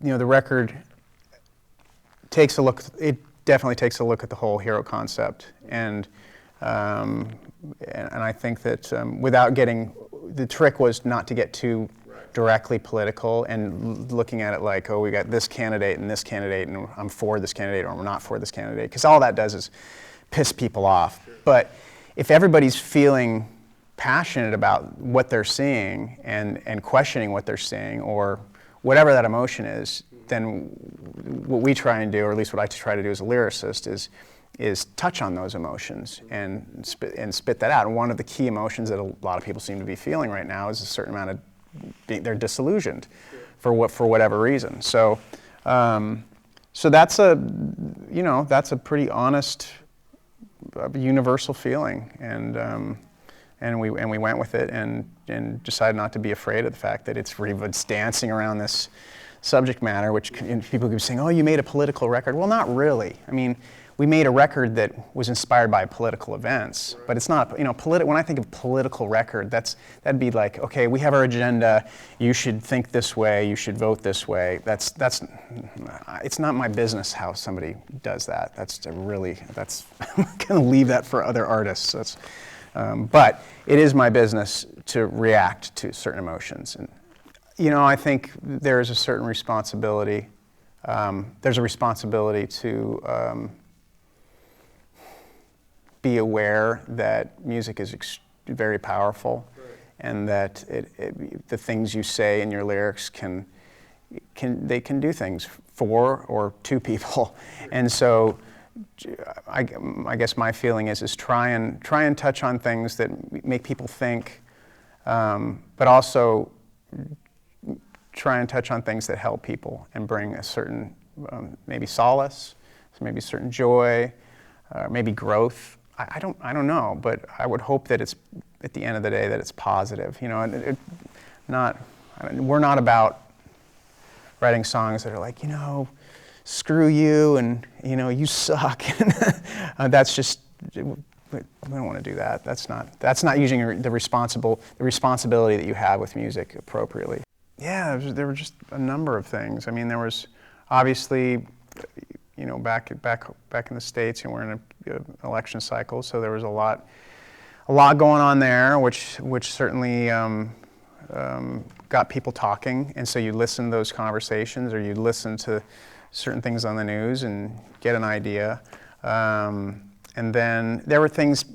the record takes a look. It definitely takes a look at the whole hero concept, and I think that without getting, the trick was not to get too directly political and looking at it like, oh, we got this candidate and I'm for this candidate or I'm not for this candidate, because all that does is piss people off. Sure. But if everybody's feeling passionate about what they're seeing and questioning what they're seeing or whatever that emotion is, then what we try and do, or at least what I try to do as a lyricist, is touch on those emotions and spit that out. And one of the key emotions that a lot of people seem to be feeling right now is a certain amount of they're disillusioned for whatever reason. So so that's a pretty honest, universal feeling, and we went with it and decided not to be afraid of the fact that it's dancing around this subject matter, which people keep saying, oh, you made a political record. Well, not really. I mean, we made a record that was inspired by political events, but it's not, when I think of political record, that'd be like, okay, we have our agenda, you should think this way, you should vote this way. It's not my business how somebody does that. I'm gonna leave that for other artists. But it is my business to react to certain emotions. And, I think there's a certain responsibility. There's a responsibility to be aware that music is very powerful, and that the things you say in your lyrics can do things for or to people. And so I guess my feeling is try and touch on things that make people think, but also try and touch on things that help people and bring a certain maybe solace, maybe a certain joy, maybe growth. I don't know, but I would hope that it's, at the end of the day, that it's positive. We're not about writing songs that are like, screw you and you suck. That's just, we don't want to do that. That's not using the responsibility that you have with music appropriately. Yeah, there were just a number of things. I mean, there was obviously, back in the States, we're in an election cycle, so there was a lot going on there, which certainly got people talking. And so you listen to those conversations, or you listen to certain things on the news and get an idea. And then there were things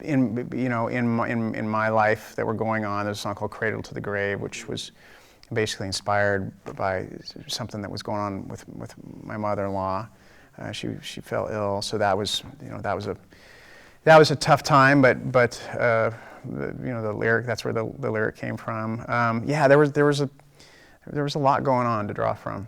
in my life that were going on. There's a song called "Cradle to the Grave," which was basically inspired by something that was going on with my mother-in-law. She fell ill, so that was a tough time. But the lyric, that's where the lyric came from. Yeah, there was a lot going on to draw from.